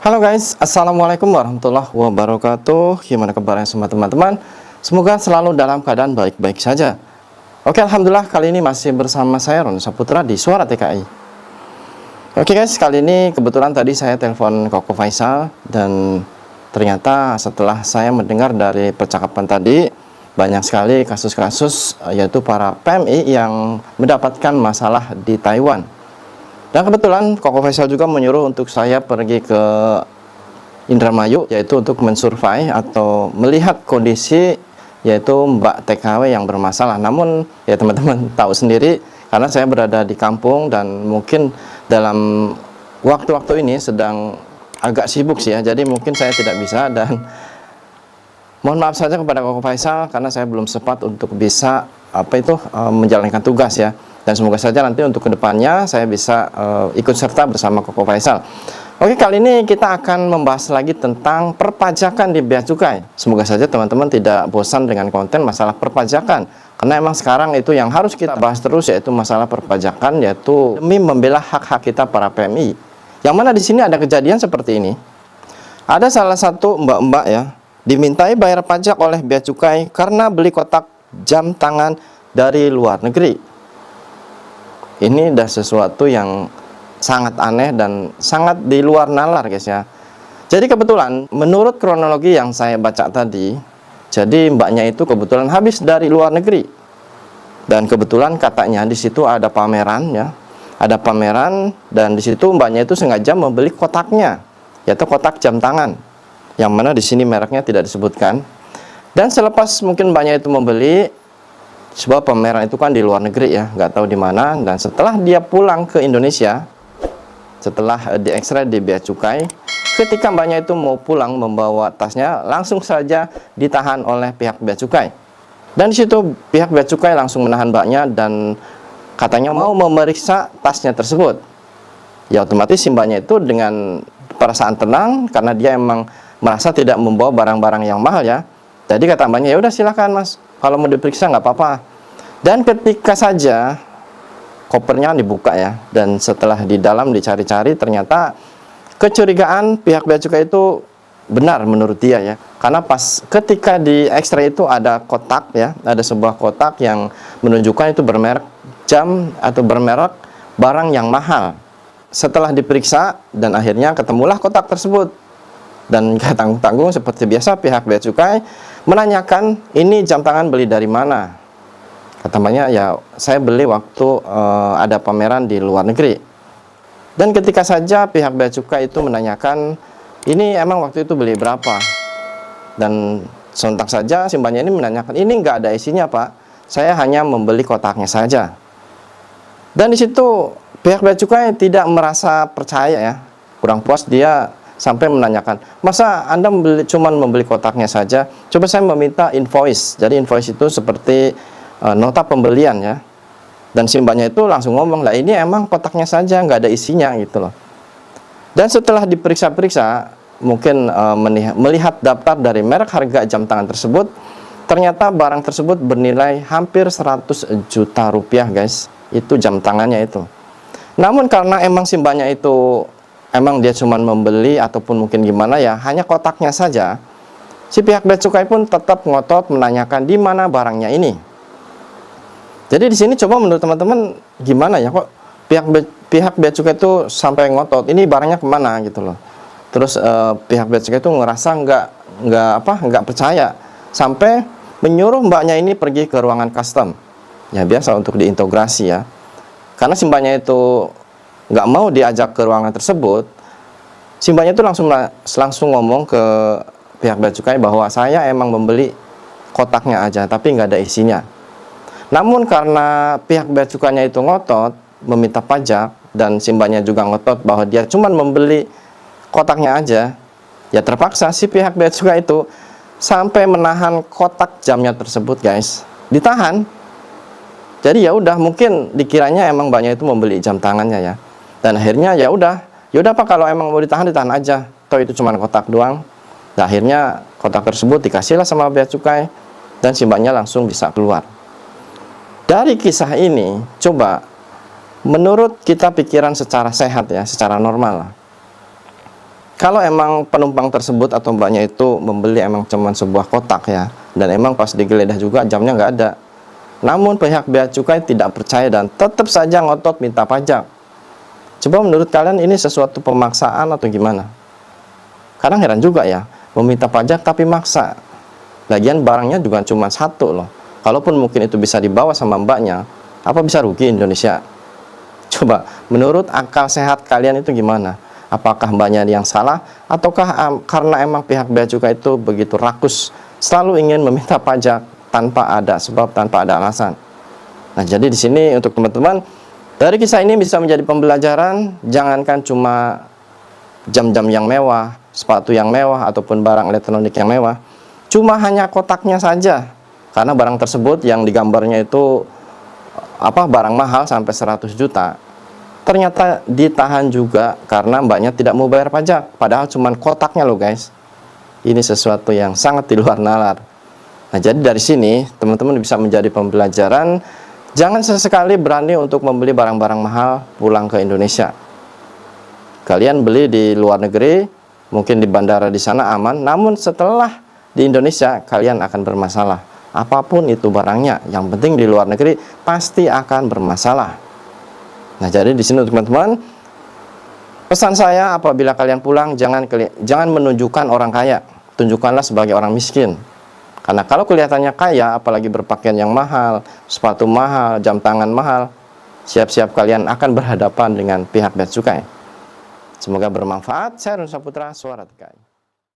Halo guys, Assalamualaikum warahmatullahi wabarakatuh. Gimana kabarnya semua teman-teman? Semoga selalu dalam keadaan baik-baik saja. Oke, Alhamdulillah kali ini masih bersama saya Ron Saputra di Suara TKI. Oke guys, kali ini kebetulan tadi saya telepon Koko Faisal. Dan ternyata setelah saya mendengar dari percakapan tadi, banyak sekali kasus-kasus yaitu para PMI yang mendapatkan masalah di Taiwan. Dan kebetulan Koko Faisal juga menyuruh untuk saya pergi ke Indramayu, yaitu untuk mensurvei atau melihat kondisi yaitu Mbak TKW yang bermasalah. Namun ya teman-teman tahu sendiri, karena saya berada di kampung dan mungkin dalam waktu-waktu ini sedang agak sibuk sih ya, jadi mungkin saya tidak bisa. Dan mohon maaf saja kepada Koko Faisal karena saya belum sempat untuk bisa menjalankan tugas ya. Dan semoga saja nanti untuk kedepannya saya bisa ikut serta bersama Koko Faisal. Oke, kali ini kita akan membahas lagi tentang perpajakan di bea cukai. Semoga saja teman-teman tidak bosan dengan konten masalah perpajakan, karena emang sekarang itu yang harus kita bahas terus, yaitu masalah perpajakan, yaitu demi membela hak-hak kita para PMI. Yang mana di sini ada kejadian seperti ini. Ada salah satu mbak-mbak ya, dimintai bayar pajak oleh bea cukai karena beli kotak jam tangan dari luar negeri. Ini udah sesuatu yang sangat aneh dan sangat di luar nalar guys ya. Jadi kebetulan menurut kronologi yang saya baca tadi, jadi mbaknya itu kebetulan habis dari luar negeri. Dan kebetulan katanya di situ ada pameran ya. Ada pameran dan di situ mbaknya itu sengaja membeli kotaknya, yaitu kotak jam tangan. Yang mana di sini mereknya tidak disebutkan. Dan selepas mungkin mbaknya itu membeli, sebuah pameran itu kan di luar negeri ya, nggak tahu di mana. Dan setelah dia pulang ke Indonesia, setelah di X-ray di bea cukai, ketika mbaknya itu mau pulang membawa tasnya, langsung saja ditahan oleh pihak bea cukai. Dan di situ pihak bea cukai langsung menahan mbaknya dan katanya mau memeriksa tasnya tersebut. Ya otomatis si mbaknya itu dengan perasaan tenang karena dia emang merasa tidak membawa barang-barang yang mahal ya. Jadi kata mbaknya, ya udah silakan mas, kalau mau diperiksa nggak apa-apa. Dan ketika saja kopernya dibuka ya, dan setelah di dalam dicari-cari, ternyata kecurigaan pihak bea cukai itu benar menurut dia ya. Karena pas ketika di X-ray itu ada kotak ya, ada sebuah kotak yang menunjukkan itu bermerek jam atau bermerek barang yang mahal. Setelah diperiksa dan akhirnya ketemulah kotak tersebut. Dan gak tanggung-tanggung seperti biasa pihak bea cukai menanyakan, ini jam tangan beli dari mana? Kata mbaknya, ya saya beli waktu ada pameran di luar negeri. Dan ketika saja pihak bea cukai itu menanyakan, ini emang waktu itu beli berapa? Dan sontak saja si mbaknya ini menanyakan, ini nggak ada isinya pak, saya hanya membeli kotaknya saja. Dan di situ pihak bea cukai tidak merasa percaya ya, kurang puas dia sampai menanyakan, masa Anda cuman membeli kotaknya saja? Coba saya meminta invoice. Jadi invoice itu seperti nota pembelian ya. Dan si mbaknya itu langsung ngomong, lah ini emang kotaknya saja, nggak ada isinya gitu loh. Dan setelah diperiksa-periksa, mungkin melihat daftar dari merek harga jam tangan tersebut, ternyata barang tersebut bernilai hampir 100 juta rupiah guys. Itu jam tangannya itu. Namun karena emang si mbaknya itu emang dia cuma membeli ataupun mungkin gimana ya, hanya kotaknya saja, si pihak bea cukai pun tetap ngotot menanyakan di mana barangnya ini. Jadi di sini coba menurut teman-teman gimana ya, kok pihak bea cukai itu sampai ngotot ini barangnya kemana gitu loh. Terus pihak bea cukai itu ngerasa nggak percaya sampai menyuruh mbaknya ini pergi ke ruangan custom. Ya biasa untuk diintegrasi ya. Karena si mbaknya itu nggak mau diajak ke ruangan tersebut, si mbaknya itu langsung ngomong ke pihak bea cukai bahwa saya emang membeli kotaknya aja, tapi nggak ada isinya. Namun karena pihak bea cukainya itu ngotot meminta pajak, dan si mbaknya juga ngotot bahwa dia cuma membeli kotaknya aja, ya terpaksa si pihak bea cukai itu sampai menahan kotak jamnya tersebut guys, ditahan. Jadi ya udah, mungkin dikiranya emang mbaknya itu membeli jam tangannya ya. Dan akhirnya ya udah Pak, kalau emang mau ditahan aja, toh itu cuma kotak doang. Dan akhirnya kotak tersebut dikasihlah sama bea cukai dan si mbaknya langsung bisa keluar. Dari kisah ini, coba menurut kita pikiran secara sehat ya, secara normal lah. Kalau emang penumpang tersebut atau mbaknya itu membeli emang cuman sebuah kotak ya, dan emang pas digeledah juga jamnya nggak ada, namun pihak bea cukai tidak percaya dan tetap saja ngotot minta pajak. Coba menurut kalian ini sesuatu pemaksaan atau gimana? Kadang heran juga ya, meminta pajak tapi maksa. Lagian barangnya juga cuma satu loh. Kalaupun mungkin itu bisa dibawa sama mbaknya, apa bisa rugi Indonesia? Coba, menurut akal sehat kalian itu gimana? Apakah mbaknya yang salah, ataukah karena emang pihak bea cukai itu begitu rakus, selalu ingin meminta pajak tanpa ada sebab, tanpa ada alasan? Nah, jadi di sini untuk teman-teman, dari kisah ini bisa menjadi pembelajaran, jangankan cuma jam-jam yang mewah, sepatu yang mewah, ataupun barang elektronik yang mewah, cuma hanya kotaknya saja. Karena barang tersebut yang digambarnya itu barang mahal sampai 100 juta. Ternyata ditahan juga karena mbaknya tidak mau bayar pajak, padahal cuma kotaknya loh guys. Ini sesuatu yang sangat di luar nalar. Nah, jadi dari sini teman-teman bisa menjadi pembelajaran, jangan sesekali berani untuk membeli barang-barang mahal pulang ke Indonesia. Kalian beli di luar negeri, mungkin di bandara di sana aman, namun setelah di Indonesia kalian akan bermasalah. Apapun itu barangnya, yang penting di luar negeri pasti akan bermasalah. Nah, jadi di sini teman-teman, pesan saya apabila kalian pulang jangan menunjukkan orang kaya, tunjukkanlah sebagai orang miskin. Karena kalau kelihatannya kaya, apalagi berpakaian yang mahal, sepatu mahal, jam tangan mahal, siap-siap kalian akan berhadapan dengan pihak bea cukai. Semoga bermanfaat. Saya Run Saputra, Suara TKI.